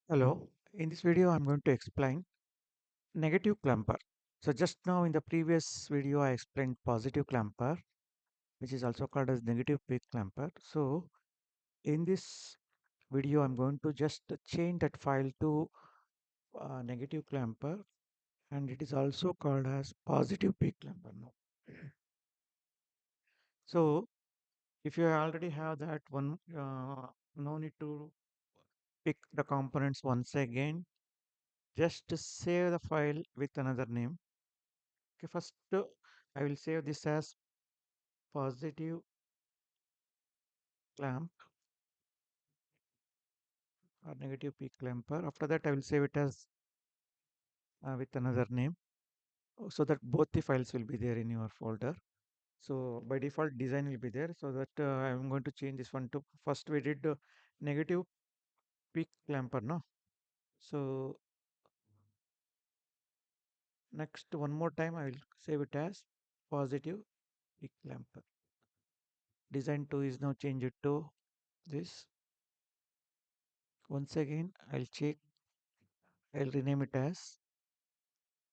Hello, in this video I'm going to explain negative clamper. So just now in the previous video I explained positive clamper, which is also called as negative peak clamper. So in this video I'm going to just change that file to negative clamper, and it is also called as positive peak clamper now. So if you already have that one, no need to pick the components once again. Just save the file with another name. Okay, first I will save this as positive clamp or negative peak clamper. After that, I will save it as with another name, so that both the files will be there in your folder. So by default, design will be there. So that I'm going to change this one to first we did negative peak clamper, no? So next one more time, I will save it as positive peak clamper. Design 2 is now changed to this. Once again, I'll check. I'll rename it as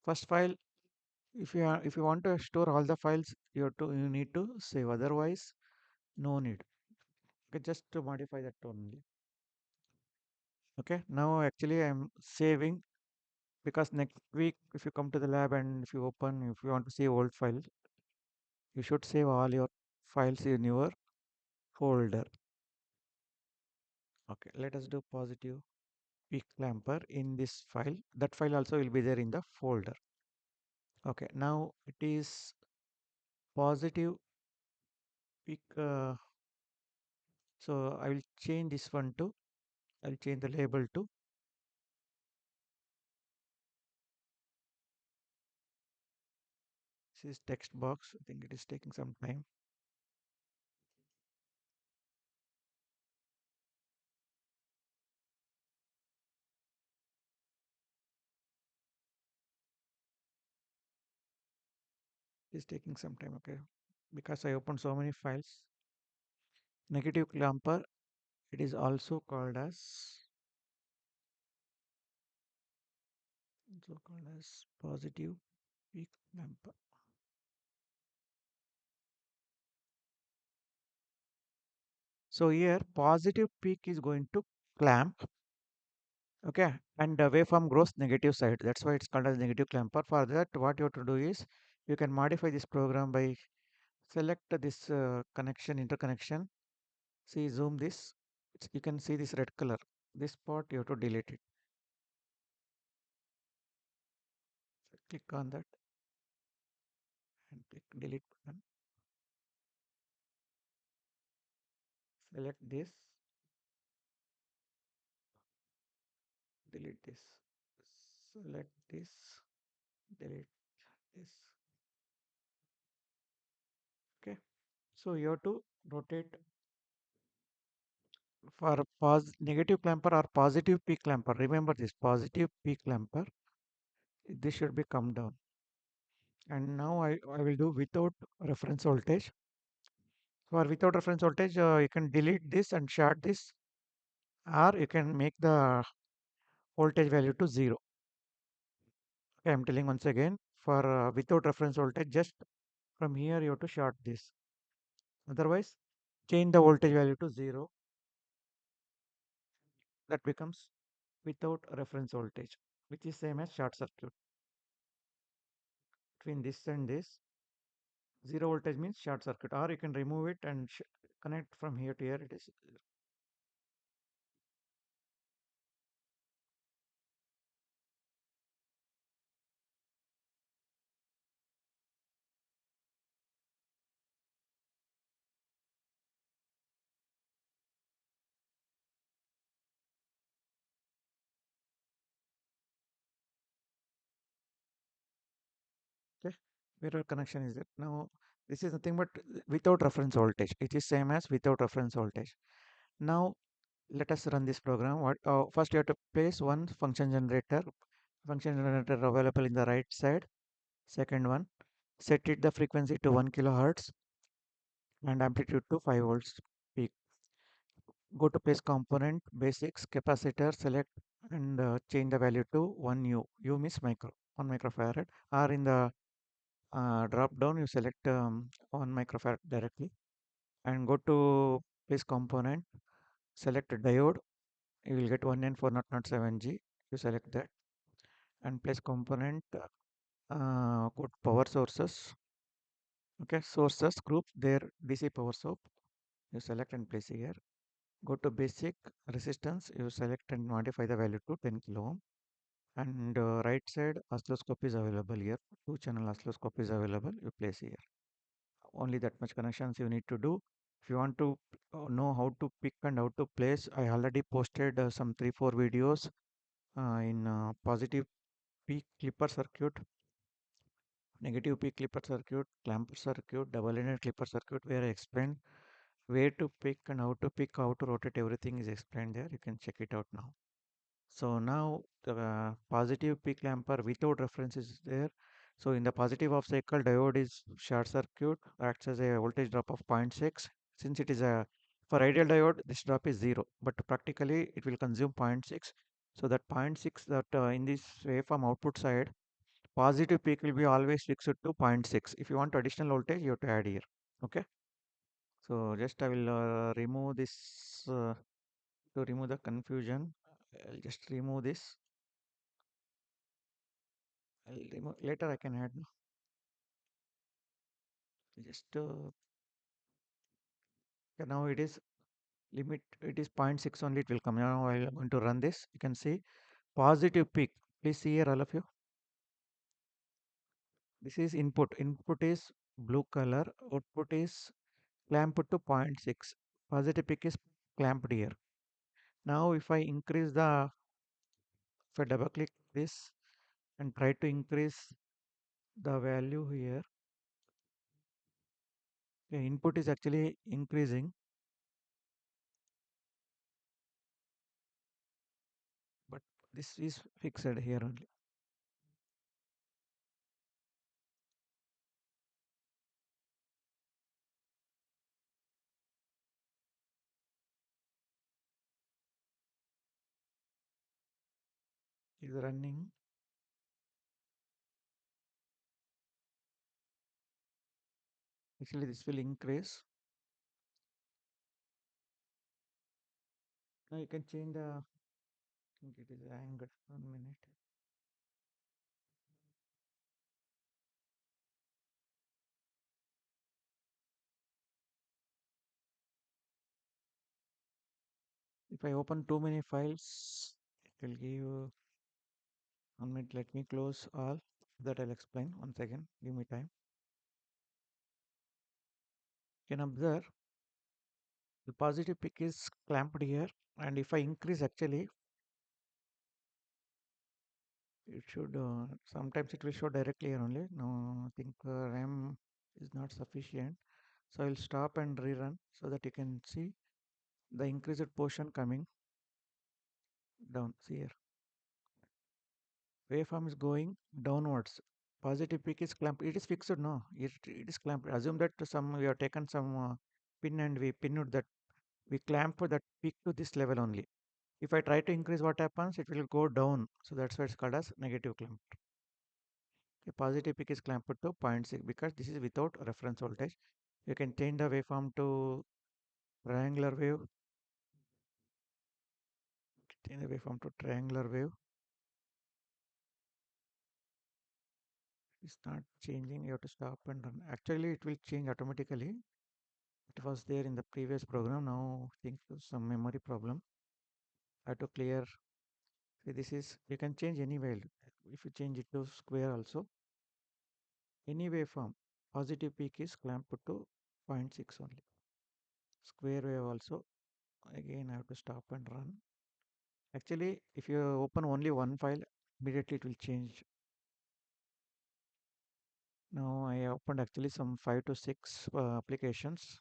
first file. If you want to store all the files, you need to save. Otherwise, no need. Okay, just to modify that only. Okay, now actually I'm saving, because next week if you come to the lab and if you want to save old file, you should save all your files in your folder. Okay, let us do positive peak clamper in this file. That file also will be there in the folder. Okay, now it is positive peak. So I will change this one to. I'll change the label to. This is text box. I think it is taking some time. It is taking some time. Okay, because I opened so many files. Negative clamper. It is also called as positive peak clamper. So here positive peak is going to clamp. Okay, and the waveform grows negative side. That's why it's called as negative clamper. For that, what you have to do is you can modify this program by select this connection interconnection. See, zoom this. You can see this red color. This part you have to delete it. So click on that and click delete button. Select this, delete this. Select this, delete this. Okay. So you have to rotate for negative clamper or positive peak clamper. Remember this positive peak clamper. This should be come down. And now I will do without reference voltage. For without reference voltage, you can delete this and short this, or you can make the voltage value to 0. Okay, I'm telling once again, for without reference voltage, just from here you have to short this. Otherwise, change the voltage value to 0. That becomes without reference voltage, which is same as short circuit. Between this and this, 0 voltage means short circuit, or you can remove it and connect from here to here. It is okay. Where connection is it now? This is nothing but without reference voltage. It is same as without reference voltage. Now let us run this program. First you have to place one function generator. Function generator available in the right side. Second one, set it the frequency to 1 kilohertz and amplitude to 5 volts peak. Go to place component, basics, capacitor, select and change the value to 1 u. U means 1 microfarad, or in the drop down you select 1 microfarad directly and go to place component, select diode, you will get 1N4007G. You select that and place component, go to power sources. Okay, sources group there, DC power source. You select and place here. Go to basic resistance. You select and modify the value to 10 kilo ohm. And right side oscilloscope is available here. Two channel oscilloscope is available. You place here. Only that much connections you need to do. If you want to know how to pick and how to place, I already posted some 3 4 videos in positive peak clipper circuit, negative peak clipper circuit, clamper circuit, double-ended clipper circuit, where I explained where to pick and how to rotate, everything is explained there. You can check it out now. So now the positive peak clamper without reference is there. So in the positive of cycle, diode is short circuit, acts as a voltage drop of 0.6. Since it is a for ideal diode, this drop is 0, but practically it will consume zero point 0.6. So that zero point 0.6 that in this waveform output side, positive peak will be always fixed to zero point 0.6. If you want additional voltage, you have to add here. Okay. So just I will remove this to remove the confusion. I'll just remove this. I'll remove later. I can add. No? Just yeah, now it is limit. It is zero point 0.6 only. It will come now. I'm going to run this. You can see positive peak. Please see here, all of you. This is input. Input is blue color. Output is clamped to zero point 0.6. Positive peak is clamped here. Now, if I increase the, if I double click this and try to increase the value here, okay, input is actually increasing, but this is fixed here only. Is running. Actually, this will increase. Now you can change the. I think it is angled. 1 minute. If I open too many files, it will give 1 minute. Let me close all. That I'll explain once again. Give me time. You can observe the positive peak is clamped here, and if I increase, actually, it should. Sometimes it will show directly here only. No, I think RAM is not sufficient. So I'll stop and rerun so that you can see the increased portion coming down. See here. Waveform is going downwards. Positive peak is clamped. It is fixed, no? It is clamped. Assume that some we have taken some pin and we pinned that we clamp that peak to this level only. If I try to increase, what happens? It will go down. So that's why it's called as negative clamp. Okay, positive peak is clamped to zero point 0.6 because this is without reference voltage. You can change the waveform to triangular wave. Change the waveform to triangular wave. It's not changing. You have to stop and run. Actually, it will change automatically. It was there in the previous program. Now I think some memory problem. I have to clear. See, this is, you can change any value. If you change it to square also, any waveform, positive peak is clamped to zero point 0.6 only. Square wave also, again I have to stop and run. Actually, if you open only one file, immediately it will change. Now I opened actually some 5 to 6 applications,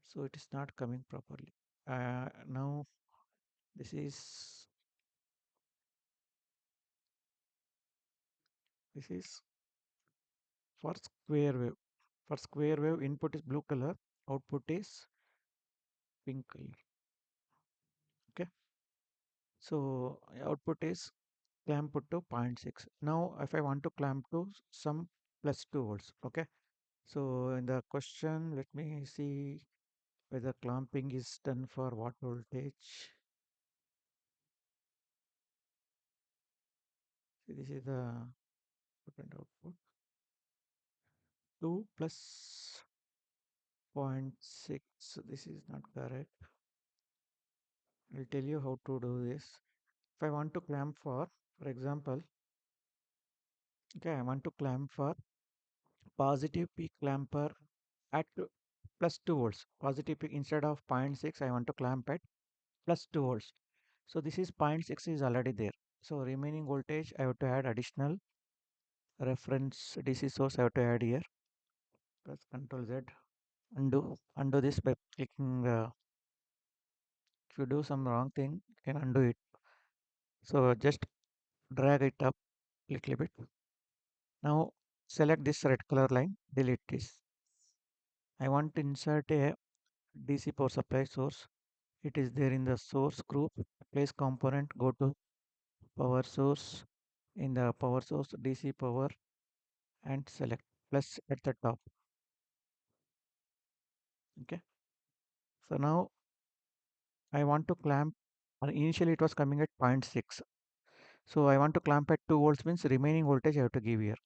so it is not coming properly. Now this is this is for square wave. For square wave, input is blue color, output is pink color. Okay. So output is clamp put to zero point 0.6. Now if I want to clamp to some plus 2 volts, okay. So in the question, let me see whether clamping is done for what voltage. See, this is the output and output. 2 plus zero point 0.6. So this is not correct. I'll tell you how to do this. If I want to clamp for example, okay, I want to clamp for positive peak clamper at plus 2 volts. Positive peak instead of zero point 0.6, I want to clamp at plus 2 volts. So this is zero point 0.6 is already there. So remaining voltage, I have to add additional reference DC source. I have to add here. Press Ctrl Z. Undo this by clicking. If you do some wrong thing, you can undo it. So just drag it up a little bit. Now select this red color line. Delete this. I want to insert a DC power supply source. It is there in the source group. Place component. Go to power source. In the power source, DC power, and select plus at the top. Okay. So now I want to clamp. Initially it was coming at zero point 0.6. So I want to clamp at 2 volts, means remaining voltage I have to give here.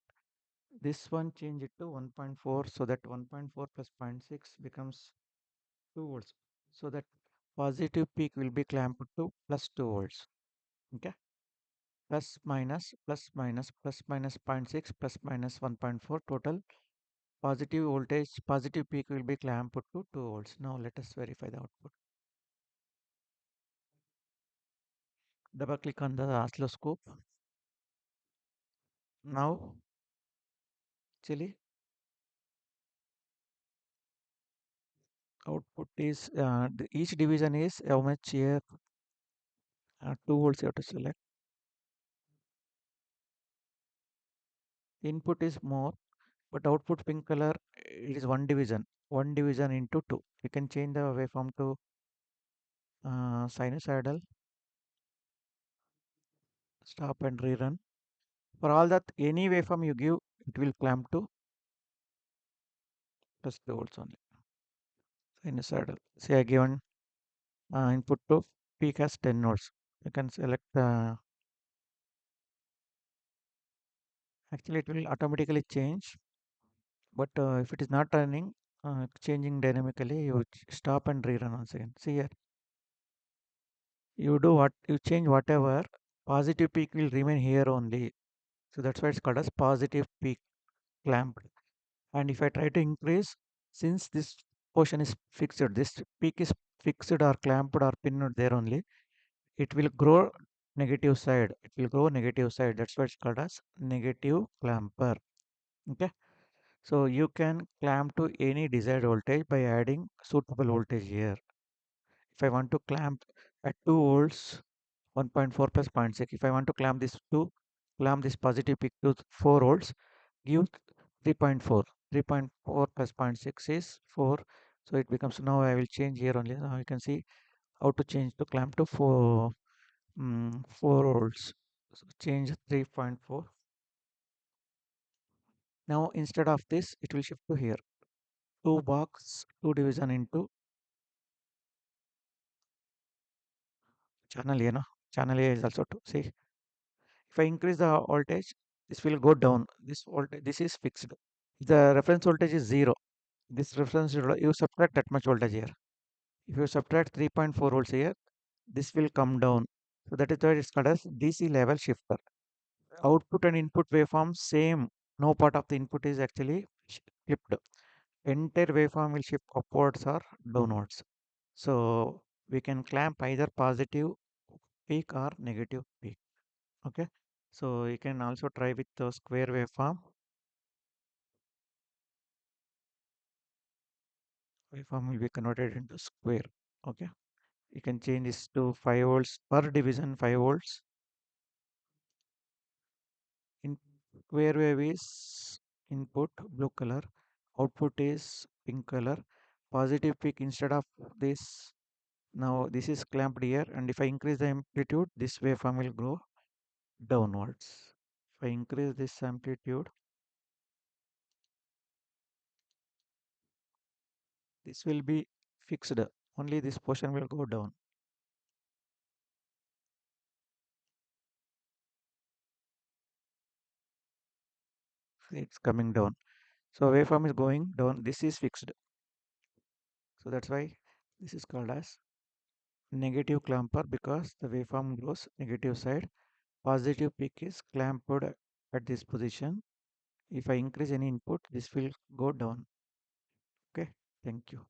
This one change it to 1.4, so that 1.4 plus zero point 0.6 becomes 2 volts. So that positive peak will be clamped to plus 2 volts. Okay. Plus minus zero point 0.6 plus minus 1.4, total positive voltage, positive peak will be clamped to 2 volts. Now let us verify the output. Double click on the oscilloscope. Now actually output is each division is how much here, 2 volts you have to select. Input is more, but output pink color, it is one division into 2. You can change the waveform to sinusoidal. Stop and rerun. For all that, any waveform you give, it will clamp to plus 2 volts only. Sinusoidal. Say I given input to peak as 10 volts. You can select actually it will automatically change, but if it is not running, changing dynamically, you stop and rerun once again. See here, you do what you change, whatever positive peak will remain here only. So that's why it's called as positive peak clamp. And if I try to increase, since this portion is fixed, this peak is fixed or clamped or pinned there only, it will grow negative side. It will grow negative side. That's why it's called as negative clamper. Okay. So you can clamp to any desired voltage by adding suitable voltage here. If I want to clamp at 2 volts, 1.4 plus zero point 0.6. If I want to clamp this positive peak to 4 volts, give 3.4. 3.4 plus zero point 0.6 is 4. So it becomes, now I will change here only. Now you can see how to change to clamp to 4 volts. So change 3.4. Now instead of this, it will shift to here. 2 box, 2 division into channel A, no? Channel A is also 2. See, if I increase the voltage, this will go down. This voltage, this is fixed. The reference voltage is 0. This reference, you subtract that much voltage here. If you subtract 3.4 volts here, this will come down. So that is why it's called as DC level shifter. Output and input waveform same. No part of the input is actually flipped. Entire waveform will shift upwards or downwards. So we can clamp either positive peak or negative peak. Okay. So you can also try with the square waveform. Waveform will be converted into square. Okay. You can change this to 5 volts per division, 5 volts. In square wave is input blue color, output is pink color. Positive peak instead of this Now this is clamped here, and if I increase the amplitude, this waveform will go downwards. If I increase this amplitude, this will be fixed. Only this portion will go down. See, it's coming down. So waveform is going down. This is fixed. So that's why this is called as negative clamper, because the waveform goes negative side. Positive peak is clamped at this position. If I increase any input, this will go down. Okay, thank you.